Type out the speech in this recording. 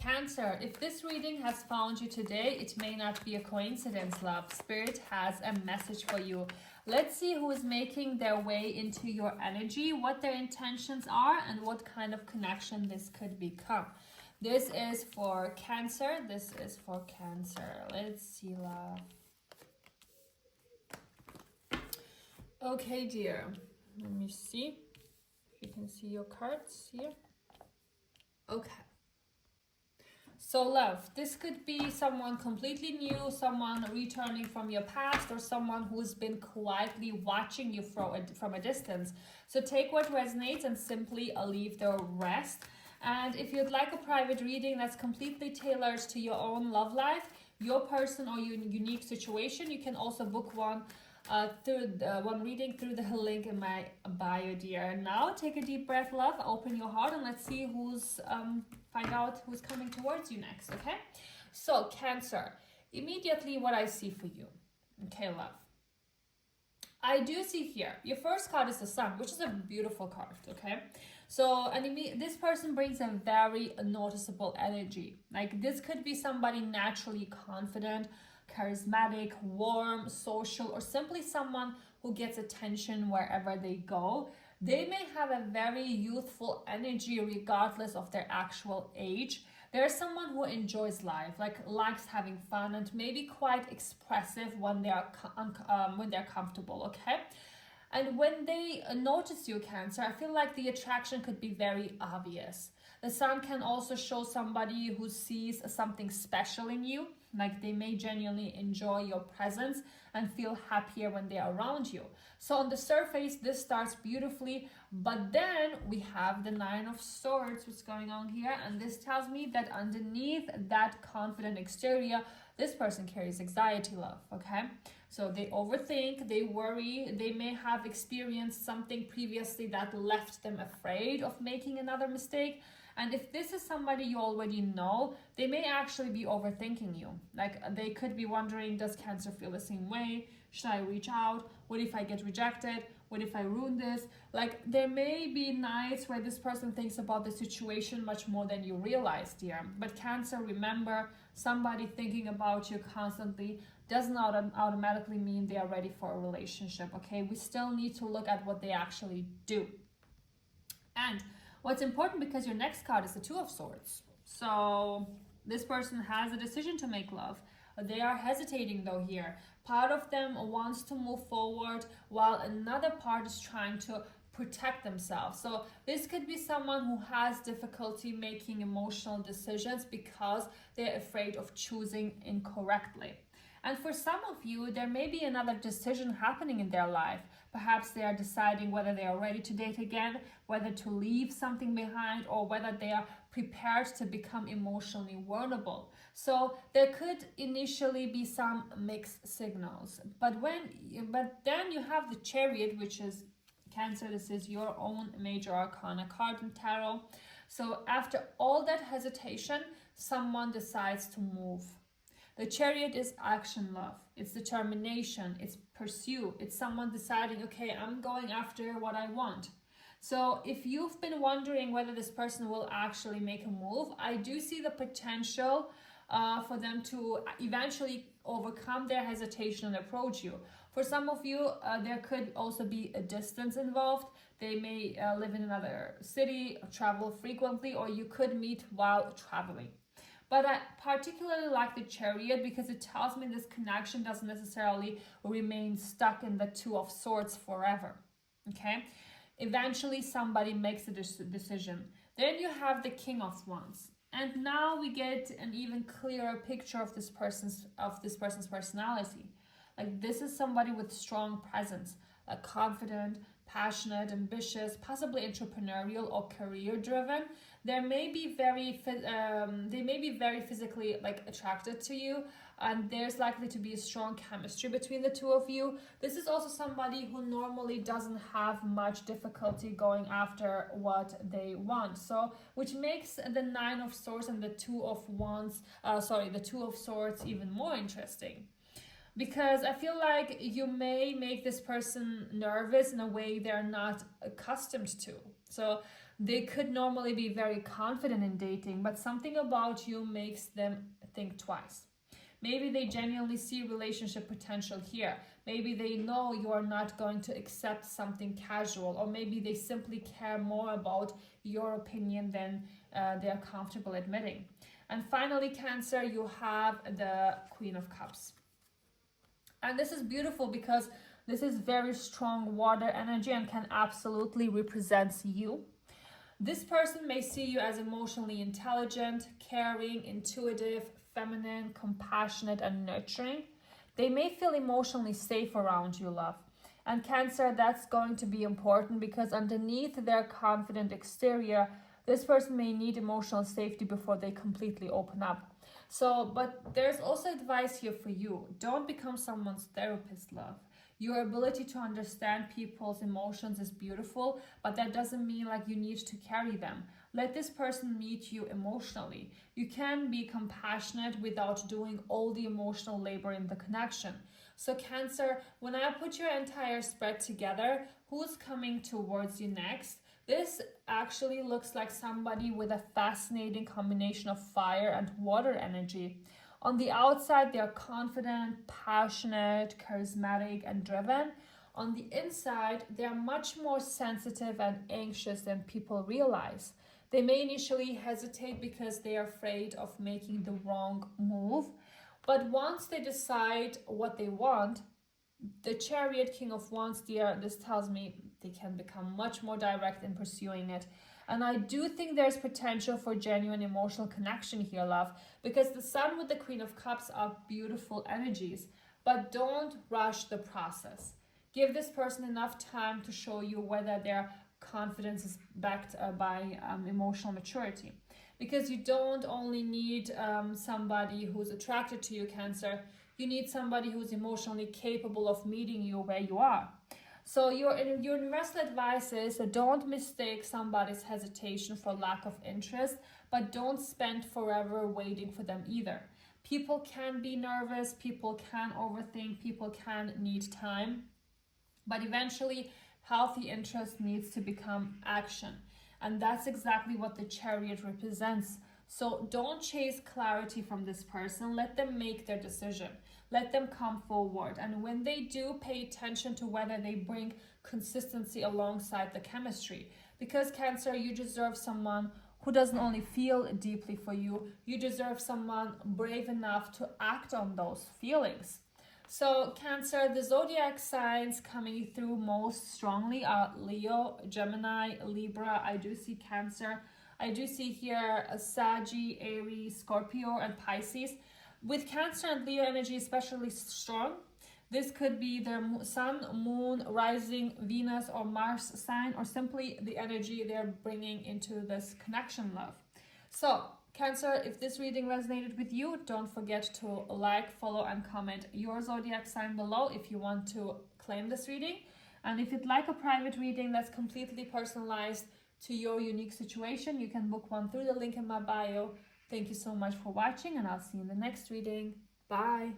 Cancer, if this reading has found you today, it may not be a coincidence, love. Spirit has a message for you. Let's see who is making their way into your energy, what their intentions are, and what kind of connection this could become. This is for Cancer. This is for Cancer. Let's see, love. Okay, dear. Let me see if you can see your cards here. Okay. So, love, this could be someone completely new, someone returning from your past, or someone who's been quietly watching you from a distance. So take what resonates and simply leave the rest. And if you'd like a private reading that's completely tailored to your own love life, your person, or your unique situation, you can also book one reading through the link in my bio, dear. Now take a deep breath, love, open your heart, and let's see find out who's coming towards you next. Okay, so Cancer, immediately what I see for you. Okay, love, I do see here your first card is the Sun, which is a beautiful card. Okay, so this person brings a very noticeable energy. Like, this could be somebody naturally confident, charismatic, warm, social, or simply someone who gets attention wherever they go. They may have a very youthful energy regardless of their actual age. There's someone who enjoys life, likes having fun, and maybe quite expressive when they're comfortable. Okay, and when they notice you, Cancer, I feel like the attraction could be very obvious. The Sun can also show somebody who sees something special in you, like they may genuinely enjoy your presence and feel happier when they're around you. So on the surface, this starts beautifully, but then we have the Nine of Swords, what's going on here, and this tells me that underneath that confident exterior, this person carries anxiety, love. Okay, so they overthink, they worry, they may have experienced something previously that left them afraid of making another mistake. And if this is somebody you already know, they may actually be overthinking you. Like, they could be wondering, does Cancer feel the same way? Should I reach out? What if I get rejected? What if I ruin this? Like, there may be nights where this person thinks about the situation much more than you realize, dear. But Cancer, remember, somebody thinking about you constantly does not automatically mean they are ready for a relationship, okay? We still need to look at what they actually do. And what's important, because your next card is the Two of Swords. So this person has a decision to make, love. They are hesitating though here. Part of them wants to move forward while another part is trying to protect themselves. So this could be someone who has difficulty making emotional decisions because they're afraid of choosing incorrectly. And for some of you, there may be another decision happening in their life. Perhaps they are deciding whether they are ready to date again, whether to leave something behind, or whether they are prepared to become emotionally vulnerable. So there could initially be some mixed signals. But then you have the Chariot, which is Cancer. This is your own major arcana card in tarot. So after all that hesitation, someone decides to move. The Chariot is action, love. It's determination, it's pursuit. It's someone deciding, okay, I'm going after what I want. So if you've been wondering whether this person will actually make a move, I do see the potential for them to eventually overcome their hesitation and approach you. For some of you, there could also be a distance involved. They may live in another city, travel frequently, or you could meet while traveling. But I particularly like the Chariot because it tells me this connection doesn't necessarily remain stuck in the Two of Swords forever. Okay? Eventually, somebody makes a decision. Then you have the King of Wands. And now we get an even clearer picture of this person's personality. Like, this is somebody with strong presence, like confident, passionate, ambitious, possibly entrepreneurial or career driven. They may be very physically attracted to you, and there's likely to be a strong chemistry between the two of you. This is also somebody who normally doesn't have much difficulty going after what they want. So, which makes the Nine of Swords and the Two of Swords even more interesting. Because I feel like you may make this person nervous in a way they're not accustomed to. So They could normally be very confident in dating, but something about you makes them think twice. Maybe they genuinely see relationship potential here. Maybe they know you are not going to accept something casual, or maybe they simply care more about your opinion than they are comfortable admitting. And finally, Cancer, you have the Queen of Cups. And this is beautiful because this is very strong water energy and can absolutely represent you. This person may see you as emotionally intelligent, caring, intuitive, feminine, compassionate, and nurturing. They may feel emotionally safe around you, love. And Cancer, that's going to be important because underneath their confident exterior, this person may need emotional safety before they completely open up. So, but there's also advice here for you. Don't become someone's therapist, love. Your ability to understand people's emotions is beautiful, but that doesn't mean like you need to carry them. Let this person meet you emotionally. You can be compassionate without doing all the emotional labor in the connection. So Cancer, when I put your entire spread together, who's coming towards you next? This actually looks like somebody with a fascinating combination of fire and water energy. On the outside, they are confident, passionate, charismatic, and driven. On the inside, they are much more sensitive and anxious than people realize. They may initially hesitate because they are afraid of making the wrong move. But once they decide what they want, the Chariot, King of Wands, this tells me they can become much more direct in pursuing it. And I do think there's potential for genuine emotional connection here, love, because the Sun with the Queen of Cups are beautiful energies. But don't rush the process. Give this person enough time to show you whether their confidence is backed by emotional maturity. Because you don't only need somebody who's attracted to you, Cancer. You need somebody who's emotionally capable of meeting you where you are. So your universal advice is don't mistake somebody's hesitation for lack of interest, but don't spend forever waiting for them either. People can be nervous, people can overthink, people can need time, but eventually healthy interest needs to become action. And that's exactly what the Chariot represents. So don't chase clarity from this person. Let them make their decision. Let them come forward. And when they do, pay attention to whether they bring consistency alongside the chemistry. Because Cancer, you deserve someone who doesn't only feel deeply for you, you deserve someone brave enough to act on those feelings. So Cancer, the zodiac signs coming through most strongly are Leo, Gemini, Libra. I do see Cancer. I do see here a Saggy, Aries, Scorpio, and Pisces. With Cancer and Leo energy especially strong, this could be their Sun, Moon, Rising, Venus, or Mars sign, or simply the energy they're bringing into this connection, love. So, Cancer, if this reading resonated with you, don't forget to like, follow, and comment your zodiac sign below if you want to claim this reading. And if you'd like a private reading that's completely personalized to your unique situation, you can book one through the link in my bio. Thank you so much for watching, and I'll see you in the next reading. Bye!